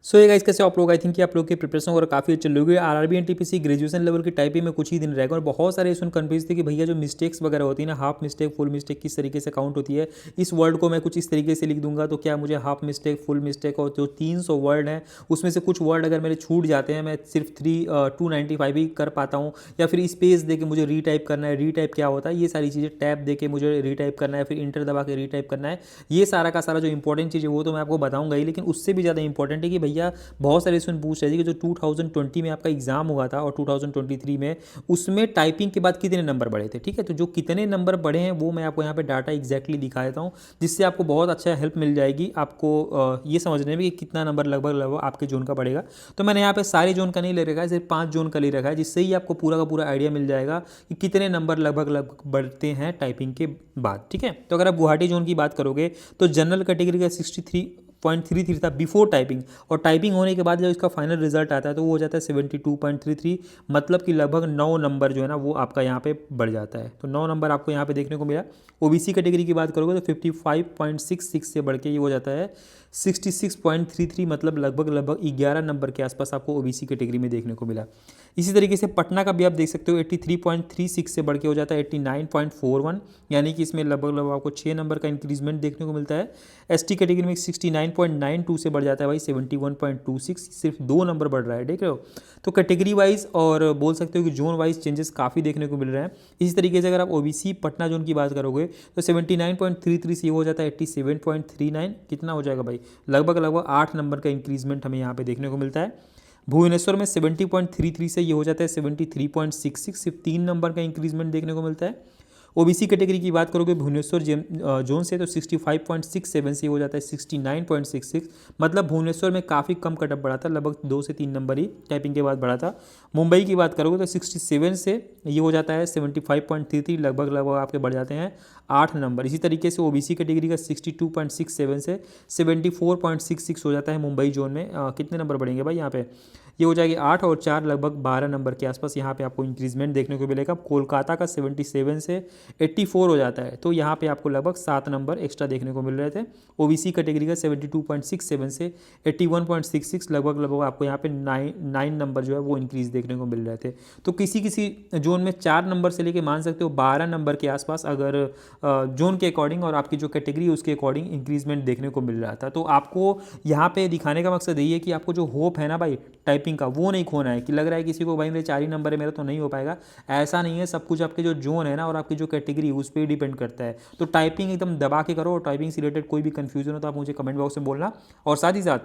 सो ये गाइस कैसे आप लोग आई थिंक कि आप लोग की प्रिपरेशन वगैरह काफ़ी अच्छी लोगे आरआरबी एनटीपीसी ग्रेजुएशन लेवल की टाइपिंग में कुछ ही दिन रहेगा और बहुत सारे इसमें कन्फ्यूज थे कि भैया जो मिस्टेक्स वगैरह होती है ना हाफ मिस्टेक फुल मिस्टेक किस तरीके से काउंट होती है। इस वर्ड को मैं कुछ इस तरीके से लिख दूंगा तो क्या मुझे हाफ मिस्टेक फुल मिस्टेक और जो 300 वर्ड हैं उसमें से कुछ वर्ड अगर मेरे छूट जाते हैं मैं सिर्फ 295 ही कर पाता हूँ या फिर स्पेस दे के मुझे रीटाइप करना है। रीटाइप क्या होता है ये सारी चीज़ें टैप दे के मुझे रीटाइप करना है फिर इंटर दबा के रीटाइप करना है। ये सारा का सारा जो इंपॉर्टेंट चीज़ है वो तो मैं आपको बताऊंगा ही, लेकिन उससे भी ज़्यादा इंपॉर्टेंट है कि भैया बहुत सारे इसमें पूछ रहे थे कि जो 2020 में आपका एग्जाम हुआ था और 2023 में उसमें टाइपिंग के बाद कितने नंबर बढ़े थे। ठीक है, तो जो कितने नंबर बढ़े हैं वो मैं आपको यहाँ पे डाटा एग्जैक्टली दिखा देता हूँ जिससे आपको बहुत अच्छा हेल्प मिल जाएगी आपको ये समझने में कि कितना नंबर लगभग लगभग आपके जोन का बढ़ेगा। तो मैंने यहाँ पे सारे जोन का नहीं ले रखा है, सिर्फ 5 जोन का ले रखा है जिससे ही आपको पूरा का पूरा आइडिया मिल जाएगा कि कितने नंबर लगभग लगभग बढ़ते हैं टाइपिंग के बाद। ठीक है, तो अगर आप गुवाहाटी जोन की बात करोगे तो जनरल कैटेगरी का 63.33 था बिफोर टाइपिंग और टाइपिंग होने के बाद जब इसका फाइनल रिजल्ट आता है तो वो हो जाता है 72.33, मतलब कि लगभग 9 नंबर जो है ना वो आपका यहाँ पे बढ़ जाता है। तो 9 नंबर आपको यहाँ पे देखने को मिला। ओबीसी कैटेगरी की बात करोगे तो 55.66 से बढ़ के ये हो जाता है 66.33, मतलब लगभग लगभग 11 नंबर के आसपास आपको ओबीसी कैटेगरी में देखने को मिला। इसी तरीके से पटना का भी आप देख सकते हो 83.36 से बढ़ के हो जाता है 89.41, यानी कि इसमें लगभग लगभग आपको 6 नंबर का इंक्रीजमेंट देखने को मिलता है। एसटी कैटेगरी में 69.92 से बढ़ जाता है भाई 71.26, सिर्फ 2 नंबर बढ़ रहा है, देख रहे हो। तो कैटेगरी वाइज और बोल सकते हो कि जोन वाइज चेंजेस काफ़ी देखने को मिल रहे हैं। इसी तरीके से अगर आप ओबीसी पटना जोन की बात करोगे तो 79.33 से हो जाता है 87.39, कितना हो जाएगा भाई लगभग लगभग 8 नंबर का इंक्रीजमेंट हमें यहाँ पे देखने को मिलता है। भुवनेश्वर में 70.33 से ये हो जाता है 73.66, सिर्फ 3 नंबर का इंक्रीजमेंट देखने को मिलता है। ओबीसी कैटेगरी की बात करोगे भुवनेश्वर जोन से तो 65.67 से हो जाता है 69.66, मतलब भुवनेश्वर में काफ़ी कम कटअप बढ़ा था, लगभग 2 से 3 नंबर ही टाइपिंग के बाद बढ़ा था। मुंबई की बात करोगे तो 67 से ये हो जाता है 75.33, लगभग लगभग आपके बढ़ जाते हैं 8 नंबर। इसी तरीके से ओबीसी कैटेगरी का 62.67 से 74.66 हो जाता है मुंबई जोन में। कितने नंबर बढ़ेंगे भाई यहाँ पे, ये हो जाएगी 8 और 4 लगभग 12 नंबर के आसपास यहाँ पे आपको इंक्रीजमेंट देखने को मिलेगा। कोलकाता का 77 से 84 हो जाता है, तो यहाँ पे आपको लगभग 7 नंबर एक्स्ट्रा देखने को मिल रहे थे। ओबीसी कैटेगरी का 72.67 से 81.66, लगभग लगभग आपको यहाँ पे 9 नंबर जो है वो इंक्रीज देखने को मिल रहे थे। तो किसी किसी जोन में 4 नंबर से लेके मान सकते हो 12 नंबर के आसपास अगर जोन के अकॉर्डिंग और आपकी जो कैटेगरी है उसके अकॉर्डिंग इंक्रीजमेंट देखने को मिल रहा था। तो आपको यहाँ पे दिखाने का मकसद यही है कि आपको जो होप है ना भाई टाइपिंग का वो नहीं खोना है कि लग रहा है किसी को भाई मेरे 4 ही नंबर है मेरा तो नहीं हो पाएगा। ऐसा नहीं है, सब कुछ आपके जो जोन है ना और आपकी जो कैटेगरी उस पर डिपेंड करता है। तो टाइपिंग एकदम दबा के करो और टाइपिंग से रिलेटेड कोई भी कंफ्यूजन हो तो आप मुझे कमेंट बॉक्स में बोलना। और साथ ही साथ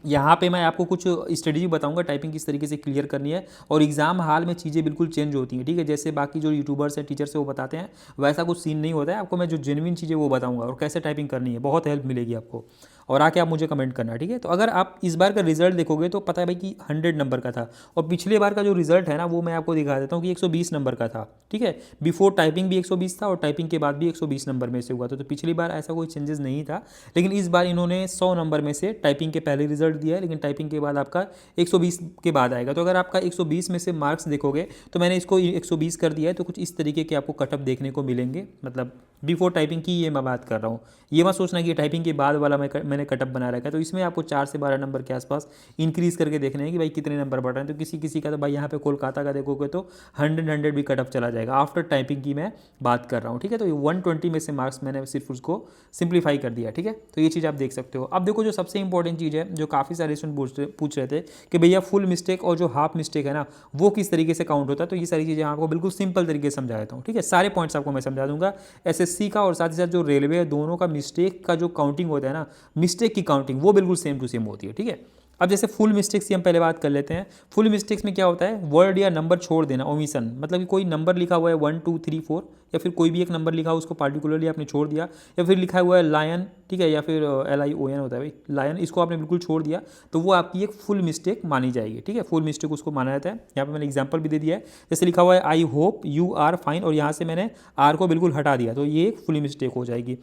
यहाँ पे मैं आपको कुछ स्ट्रेटजी बताऊंगा टाइपिंग किस तरीके से क्लियर करनी है, और एग्जाम हाल में चीज़ें बिल्कुल चेंज होती हैं। ठीक है, जैसे बाकी जो यूट्यूबर्स हैं टीचर्स हैं वो बताते हैं वैसा कुछ सीन नहीं होता है। आपको मैं जो जेन्युइन चीज़ें वो बताऊंगा और कैसे टाइपिंग करनी है, बहुत हेल्प मिलेगी आपको। और आके आप मुझे कमेंट करना, ठीक है। तो अगर आप इस बार का रिजल्ट देखोगे तो पता है भाई कि 100 नंबर का था, और पिछले बार का जो रिजल्ट है ना वो मैं आपको दिखा देता हूँ कि 120 नंबर का था। ठीक है, बिफोर टाइपिंग भी 120 था और टाइपिंग के बाद भी 120 नंबर में से हुआ था। तो पिछली बार ऐसा कोई चेंजेस नहीं था, लेकिन इस बार इन्होंने 100 नंबर में से टाइपिंग के पहले रिजल्ट दिया है, लेकिन टाइपिंग के बाद आपका 120 के बाद आएगा। तो अगर आपका 120 में से मार्क्स देखोगे तो मैंने इसको 120 कर दिया है, तो कुछ इस तरीके के आपको कटअप देखने को मिलेंगे। मतलब बिफोर टाइपिंग की ये मैं बात कर रहा हूँ, ये मत सोचना कि टाइपिंग के बाद वाला मैंने कटअप बना रखा है। तो इसमें आपको 4 से 12 नंबर के आसपास इंक्रीज करके देखने हैं कि भाई कितने नंबर बढ़ रहे हैं। तो किसी किसी का तो भाई यहाँ पे कोलकाता का देखोगे तो 100 भी कटअप चला जाएगा। आफ्टर टाइपिंग की मैं बात कर रहा हूँ, ठीक है। तो ये 120 में से मार्क्स मैंने सिर्फ उसको सिंप्लीफाई कर दिया, ठीक है। तो ये चीज़ आप देख सकते हो। अब देखो जो सबसे इंपॉर्टेंट चीज़ है जो काफ़ी सारे स्टूडेंट पूछ रहे थे कि भैया फुल मिस्टेक और जो हाफ मिस्टेक है ना वो किस तरीके से काउंट होता है। तो ये सारी चीज़ें आपको बिल्कुल सिंपल तरीके से समझा देता हूँ, ठीक है। सारे पॉइंट्स आपको मैं समझा दूंगा। एसएससी का और साथ ही साथ जो रेलवे है दोनों का मिस्टेक का जो काउंटिंग होता है ना, मिस्टेक की काउंटिंग वो बिल्कुल सेम टू सेम होती है, ठीक है। अब जैसे फुल मिस्टेक्स की हम पहले बात कर लेते हैं। फुल मिस्टेक्स में क्या होता है, वर्ड या नंबर छोड़ देना, ओमिशन, मतलब कि कोई नंबर लिखा हुआ है 1 2 3 4 या फिर कोई भी एक नंबर लिखा हो उसको पार्टिकुलरली आपने छोड़ दिया, या फिर लिखा हुआ है लायन, ठीक है, या फिर LION होता है भाई लायन, इसको आपने बिल्कुल छोड़ दिया तो वो आपकी एक फुल मिस्टेक मानी जाएगी, ठीक है। फुल मिस्टेक उसको माना जाता है। यहाँ पे मैंने एग्जांपल भी दे दिया है, जैसे लिखा हुआ है I hope you are fine और यहाँ से मैंने आर को बिल्कुल हटा दिया तो ये एक फुल मिस्टेक हो जाएगी।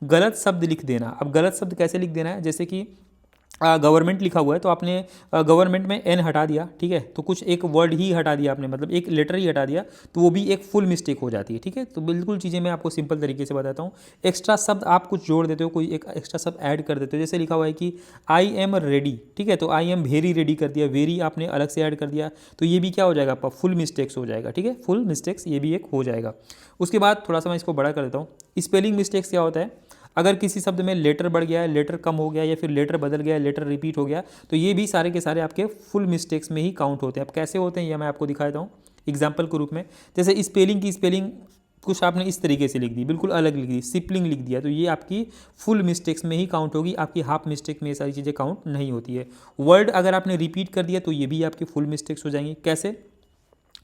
गलत शब्द लिख देना, अब गलत शब्द कैसे लिख देना है, जैसे कि गवर्नमेंट लिखा हुआ है तो आपने गवर्नमेंट में एन हटा दिया, ठीक है, तो कुछ एक वर्ड ही हटा दिया आपने, मतलब एक लेटर ही हटा दिया, तो वो भी एक फुल मिस्टेक हो जाती है, ठीक है। तो बिल्कुल चीज़ें मैं आपको सिंपल तरीके से बताता हूँ। एक्स्ट्रा शब्द आप कुछ जोड़ देते हो, कोई एक एक्स्ट्रा शब्द ऐड कर देते हो, जैसे लिखा हुआ है कि आई एम रेडी, ठीक है, तो आई एम वेरी रेडी कर दिया, वेरी आपने अलग से ऐड कर दिया, तो ये भी क्या हो जाएगा आपका फुल मिस्टेक्स हो जाएगा, ठीक है, फुल मिस्टेक्स ये भी एक हो जाएगा। उसके बाद थोड़ा सा मैं इसको बड़ा कर देता हूँ। स्पेलिंग मिस्टेक्स क्या होता है, अगर किसी शब्द में लेटर बढ़ गया है, लेटर कम हो गया या फिर लेटर बदल गया, लेटर रिपीट हो गया, तो ये भी सारे के सारे आपके फुल मिस्टेक्स में ही काउंट होते हैं। अब कैसे होते हैं ये मैं आपको दिखा देता हूँ एग्जाम्पल के रूप में। जैसे स्पेलिंग की स्पेलिंग कुछ आपने इस तरीके से लिख दी, बिल्कुल अलग लिख दी, सिपलिंग लिख दिया, तो ये आपकी फुल मिस्टेक्स में ही काउंट होगी, आपकी हाफ मिस्टेक में ये सारी चीज़ें काउंट नहीं होती है। वर्ड अगर आपने रिपीट कर दिया तो ये भी आपकी फुल मिस्टेक्स हो जाएंगी। कैसे,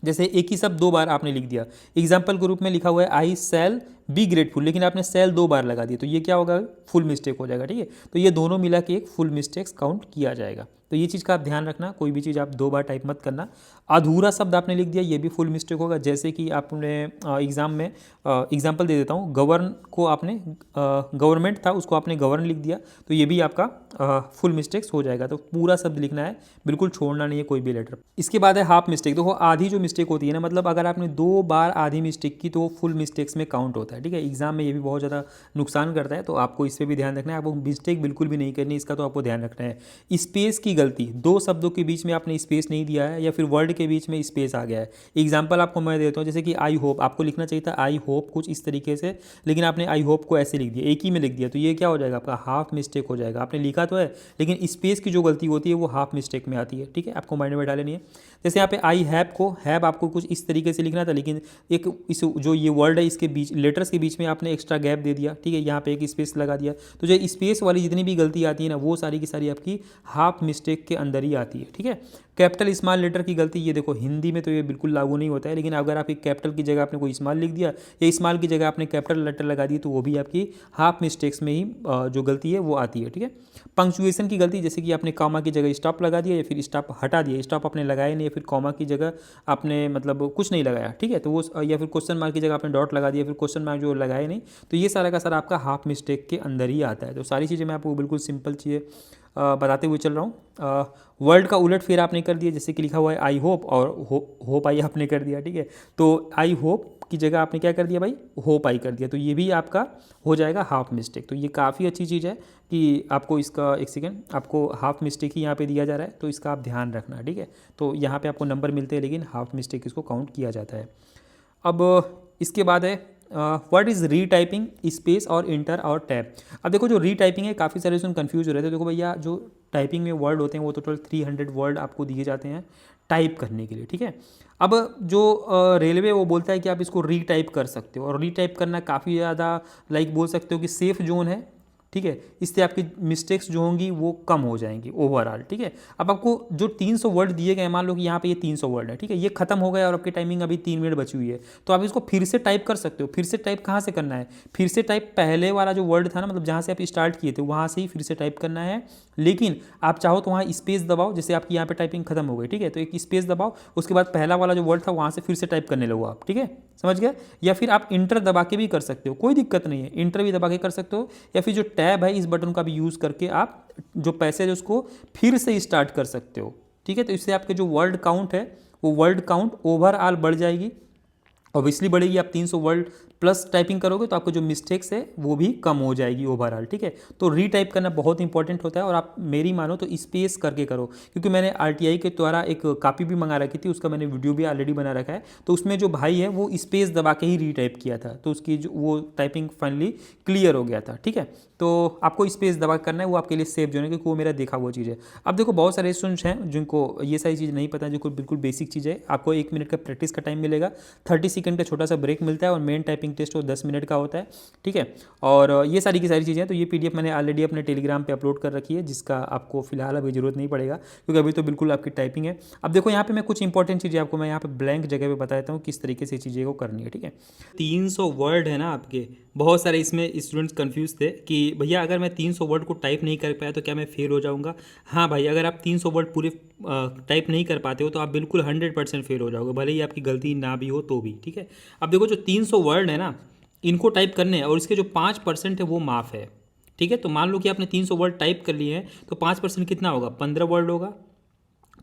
जैसे एक ही शब्द 2 बार आपने लिख दिया, एग्जाम्पल के रूप में लिखा हुआ है आई सेल बी ग्रेटफुल, लेकिन आपने सेल 2 बार लगा दिया, तो ये क्या होगा फुल मिस्टेक हो जाएगा, ठीक है। तो ये दोनों मिला के एक फुल मिस्टेक्स काउंट किया जाएगा। तो ये चीज़ का आप ध्यान रखना, कोई भी चीज़ आप 2 बार टाइप मत करना। अधूरा शब्द आपने लिख दिया, ये भी फुल मिस्टेक होगा। जैसे कि आपने एग्जाम में एग्जाम्पल दे देता हूँ, गवर्न को आपने गवर्नमेंट था उसको आपने गवर्न लिख दिया, तो ये भी आपका फुल मिस्टेक्स हो जाएगा। तो पूरा शब्द लिखना है, बिल्कुल छोड़ना नहीं है कोई भी लेटर। इसके बाद है हाफ मिस्टेक। देखो आधी जो मिस्टेक होती है ना, मतलब अगर आपने 2 बार आधी मिस्टेक की तो वो फुल मिस्टेक्स में काउंट होता है, ठीक है। एग्जाम में ये भी बहुत ज़्यादा नुकसान करता है, तो आपको इस पर भी ध्यान रखना है। आपको मिस्टेक बिल्कुल भी नहीं करनी, इसका तो आपको ध्यान रखना है। स्पेस की गलती, 2 शब्दों के बीच में आपने स्पेस नहीं दिया है या फिर वर्ड के बीच में स्पेस आ गया है। एग्जाम्पल आपको मैं देता हूँ, जैसे कि आई होप, आपको लिखना चाहिए था आई होप कुछ इस तरीके से, लेकिन आपने आई होप को ऐसे लिख दिया, एक ही में लिख दिया, तो ये क्या हो जाएगा आपका हाफ मिस्टेक हो जाएगा। आपने लिखा तो है लेकिन स्पेस की जो गलती होती है वो हाफ मिस्टेक में आती है, ठीक है, आपको माइंड में बैठा लेनी है। जैसे यहाँ पे आई हैव को हैव आपको कुछ इस तरीके से लिखना था, लेकिन एक इस जो ये वर्ड है इसके बीच लेटर्स के बीच में आपने एक्स्ट्रा गैप दे दिया, ठीक है, यहाँ पे एक स्पेस लगा दिया, तो जो स्पेस वाली जितनी भी गलती आती है ना वो सारी की सारी आपकी हाफ मिस्टेक के अंदर ही आती है, ठीक है। कैपिटल स्मॉल लेटर की गलती, ये देखो हिंदी में तो ये बिल्कुल लागू नहीं होता है, लेकिन अगर आप एक कैपिटल की जगह आपने कोई स्मॉल लिख दिया या स्मॉल की जगह आपने कैपिटल लेटर लगा दी तो वो भी आपकी हाफ मिस्टेक्स में ही जो गलती है वो आती है, ठीक है। पंक्चुएशन की गलती, जैसे कि आपने कॉमा की जगह स्टॉप लगा दिया या फिर स्टॉप हटा दिया, स्टॉप आपने लगाया नहीं या फिर कॉमा की जगह आपने मतलब कुछ नहीं लगाया, ठीक है, तो वो या फिर क्वेश्चन मार्क की जगह आपने डॉट लगा दिया, फिर क्वेश्चन मार्क जो लगाया नहीं, तो ये सारा का सारा आपका हाफ मिस्टेक के अंदर ही आता है। तो सारी चीज़ें मैं आपको बिल्कुल सिंपल चीज़ें बताते हुए चल रहा हूँ। वर्ड का उलट फेर आपने कर दिया, जैसे कि लिखा हुआ है आई होप और होप आई आपने कर दिया, ठीक है, तो आई होप की जगह आपने क्या कर दिया भाई, होप आई कर दिया, तो ये भी आपका हो जाएगा हाफ मिस्टेक। तो ये काफ़ी अच्छी चीज़ है कि आपको इसका एक सेकेंड आपको हाफ मिस्टेक ही यहाँ पे दिया जा रहा है, तो इसका आप ध्यान रखना, ठीक है। तो यहाँ पे आपको नंबर मिलते हैं लेकिन हाफ मिस्टेक इसको काउंट किया जाता है। अब इसके बाद है व्हाट इज़ रीटाइपिंग, स्पेस और इंटर और टैब। अब देखो जो रीटाइपिंग है काफ़ी सारे उसमें कन्फ्यूज हो रहे थे। देखो भैया जो टाइपिंग में वर्ड होते हैं वो टोटल 300 वर्ड आपको दिए जाते हैं टाइप करने के लिए, ठीक है। अब जो रेलवे वो बोलता है कि आप इसको रीटाइप कर सकते हो, और रीटाइप करना काफ़ी ज़्यादा लाइक बोल सकते हो कि सेफ़ जोन है, ठीक है, इससे आपकी मिस्टेक्स जो होंगी वो कम हो जाएंगी ओवरऑल, ठीक है। अब आपको जो 300 वर्ड दिए गए, मान लो कि यहाँ पे ये 300 वर्ड है, ठीक है, ये खत्म हो गया और आपकी टाइमिंग अभी 3 मिनट बची हुई है, तो आप इसको फिर से टाइप कर सकते हो। फिर से टाइप कहाँ से करना है, फिर से टाइप पहले वाला जो वर्ड था ना, मतलब जहाँ से आप स्टार्ट किए थे वहाँ से ही फिर से टाइप करना है, लेकिन आप चाहो तो वहाँ स्पेस दबाओ, जैसे आपकी यहाँ पे टाइपिंग खत्म हो गई, ठीक है, तो एक स्पेस दबाओ, उसके बाद पहला वाला जो वर्ड था वहाँ से फिर से टाइप करने लगो आप, ठीक है, समझ गए। या फिर आप इंटर दबा के भी कर सकते हो, कोई दिक्कत नहीं है, इंटर भी दबा के कर सकते हो, या फिर जो टैब है इस बटन का भी यूज़ करके आप जो पैसेज उसको फिर से स्टार्ट कर सकते हो, ठीक है। तो इससे आपके जो वर्ड काउंट है वो वर्ड काउंट ओवरऑल बढ़ जाएगी, ऑब्वियसली बढ़ेगी। आप 300 वर्ड प्लस टाइपिंग करोगे तो आपको जो मिस्टेक्स है वो भी कम हो जाएगी ओवरऑल, ठीक है। तो रीटाइप करना बहुत इंपॉर्टेंट होता है, और आप मेरी मानो तो स्पेस करके करो, क्योंकि मैंने आरटीआई के द्वारा एक कापी भी मंगा रखी थी, उसका मैंने वीडियो भी ऑलरेडी बना रखा है, तो उसमें जो भाई है वो स्पेस दबा के ही रीटाइप किया था, तो उसकी जो वो टाइपिंग फाइनली क्लियर हो गया था, ठीक है। तो आपको स्पेस दबा करना है, वो आपके लिए सेफ जो है, क्योंकि वो मेरा देखा हुआ चीज़ है। अब देखो बहुत सारे स्टूडेंट्स हैं जिनको ये सारी चीज़ नहीं पता, जो बिल्कुल बेसिक चीज़ है। आपको 1 मिनट का प्रैक्टिस का टाइम मिलेगा, 30 सेकंड का छोटा सा ब्रेक मिलता है, और मेन टाइपिंग टेस्ट वो 10 मिनट का होता है, ठीक है। और ये सारी की सारी चीज़ें हैं। तो ये पीडीएफ मैंने ऑलरेडी अपने टेलीग्राम पे अपलोड कर रखी है, जिसका आपको फिलहाल अभी ज़रूरत नहीं पड़ेगा, क्योंकि अभी तो बिल्कुल आपकी टाइपिंग है। अब देखो यहाँ पे मैं कुछ इंपॉर्टेंट चीज़ें आपको मैं यहाँ पे ब्लैंक जगह पे बताता हूँ किस तरीके से चीज़ें को करनी है, ठीक है। 300 वर्ड है ना आपके, बहुत सारे इसमें स्टूडेंट्स कंफ्यूज थे कि भैया अगर मैं 300 वर्ड को टाइप नहीं कर पाया तो क्या मैं फेल हो जाऊंगा। हाँ भाई, अगर आप 300 वर्ड पूरे टाइप नहीं कर पाते हो तो आप बिल्कुल 100% फेल हो जाओगे, भले ही आपकी गलती ना भी हो तो भी, ठीक है। अब देखो जो 300 वर्ड है ना, इनको टाइप करने हैं, और इसके जो 5% है वो माफ़ है, ठीक है। तो मान लो कि आपने 300 वर्ड टाइप कर लिए हैं, तो 5% कितना होगा, 15 वर्ड होगा।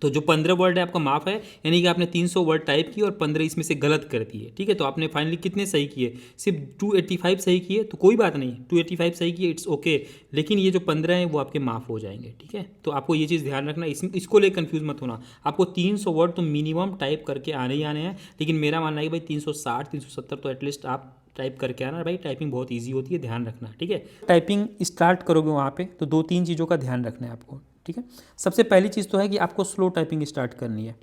तो जो 15 वर्ड है आपका माफ है, यानी कि आपने 300 वर्ड टाइप किए और 15 इसमें से गलत कर दिए। ठीक है, तो आपने फाइनली कितने सही किए, सिर्फ 285 सही किए, तो कोई बात नहीं, 285 सही किए, इट्स ओके। लेकिन ये जो 15 हैं वो आपके माफ़ हो जाएंगे। ठीक है, तो आपको ये चीज़ ध्यान रखना, इसको लेकर कन्फ्यूज मत होना। आपको 300 वर्ड तो मिनिमम टाइप करके आने ही आने हैं, लेकिन मेरा मानना है कि भाई 360 370 तो एटलीस्ट आप टाइप करके आना भाई। टाइपिंग बहुत ईजी होती है, ध्यान रखना। ठीक है, टाइपिंग स्टार्ट करोगे वहाँ पे तो 2-3 चीज़ों का ध्यान रखना है आपको। ठीक है, सबसे पहली चीज़ तो है कि आपको स्लो टाइपिंग स्टार्ट करनी है।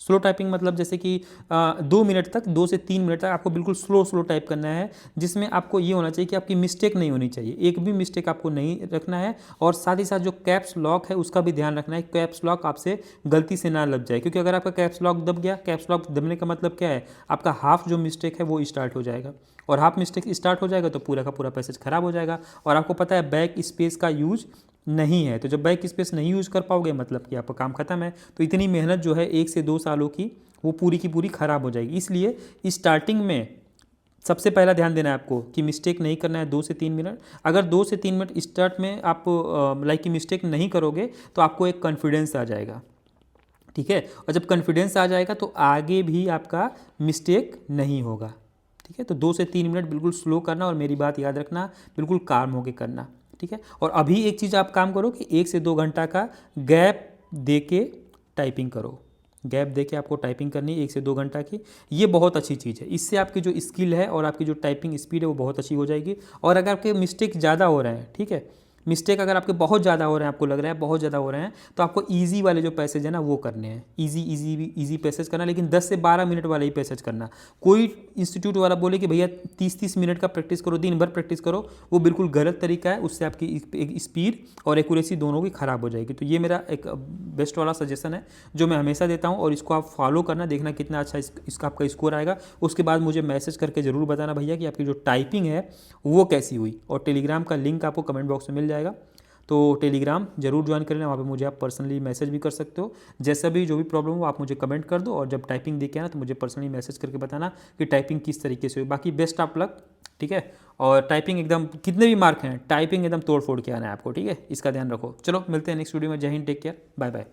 स्लो टाइपिंग मतलब जैसे कि 2 मिनट तक, 2 से 3 मिनट तक आपको बिल्कुल स्लो टाइप करना है, जिसमें आपको ये होना चाहिए कि आपकी मिस्टेक नहीं होनी चाहिए, एक भी मिस्टेक आपको नहीं रखना है। और साथ ही साथ जो कैप्स लॉक है उसका भी ध्यान रखना है, कैप्स लॉक आपसे गलती से ना लग जाए, क्योंकि अगर आपका कैप्स लॉक दब गया, कैप्स लॉक दबने का मतलब क्या है, आपका हाफ जो मिस्टेक है वो स्टार्ट हो जाएगा, और हाफ मिस्टेक स्टार्ट हो जाएगा तो पूरा का पूरा पैसेज खराब हो जाएगा। और आपको पता है बैक स्पेस का यूज नहीं है, तो जब बैक स्पेस नहीं यूज़ कर पाओगे मतलब कि आपका काम खत्म है। तो इतनी मेहनत जो है 1 से 2 सालों की वो पूरी की पूरी ख़राब हो जाएगी। इसलिए स्टार्टिंग में सबसे पहला ध्यान देना है आपको कि मिस्टेक नहीं करना है 2 से 3 मिनट। अगर 2 से 3 मिनट स्टार्ट में आप लाइक की मिस्टेक नहीं करोगे तो आपको एक कॉन्फिडेंस आ जाएगा। ठीक है, और जब कॉन्फिडेंस आ जाएगा तो आगे भी आपका मिस्टेक नहीं होगा। ठीक है, तो 2 से 3 मिनट बिल्कुल स्लो करना, और मेरी बात याद रखना, बिल्कुल काम होके करना। ठीक है, और अभी एक चीज़ आप काम करो कि 1 से 2 घंटा का गैप दे के टाइपिंग करो। गैप दे के आपको टाइपिंग करनी है 1 से 2 घंटा की, ये बहुत अच्छी चीज़ है। इससे आपकी जो स्किल है और आपकी जो टाइपिंग स्पीड है वो बहुत अच्छी हो जाएगी। और अगर आपके मिस्टेक ज़्यादा हो रहे हैं, ठीक है, मिस्टेक अगर आपके बहुत ज़्यादा हो रहे हैं, आपको लग रहा है बहुत ज़्यादा हो रहे हैं, तो आपको ईजी वाले जो पैसेज है ना वो करने हैं, ईजी पैसेज करना, लेकिन 10 से 12 मिनट वाले ही पैसेज करना। कोई इंस्टीट्यूट वाला बोले कि भैया 30-30 मिनट का प्रैक्टिस करो, दिन भर प्रैक्टिस करो, वो बिल्कुल गलत तरीका है, उससे आपकी स्पीड और एक्यूरेसी दोनों की खराब हो जाएगी। तो ये मेरा एक बेस्ट वाला सजेशन है जो मैं हमेशा देता हूँ, और इसको आप फॉलो करना, देखना कितना अच्छा इसका आपका स्कोर आएगा। उसके बाद मुझे मैसेज करके ज़रूर बताना भैया कि आपकी जो टाइपिंग है वो कैसी हुई। और टेलीग्राम का लिंक आपको कमेंट बॉक्स में मिल जाएगा, तो टेलीग्राम जरूर ज्वाइन कर लेना, वहाँ पे मुझे आप पर्सनली मैसेज भी कर सकते हो। जैसा भी जो भी प्रॉब्लम हो आप मुझे कमेंट कर दो, और जब टाइपिंग देखे आना तो मुझे पर्सनली मैसेज करके बताना कि टाइपिंग किस तरीके से हुई। बाकी बेस्ट ऑफ लक। ठीक है, और टाइपिंग एकदम कितने भी मार्क हैं, टाइपिंग एकदम तोड़ फोड़ के आना है आपको। ठीक है, इसका ध्यान रखो। चलो मिलते हैं नेक्स्ट वीडियो में। Jai Hind, take care, bye bye.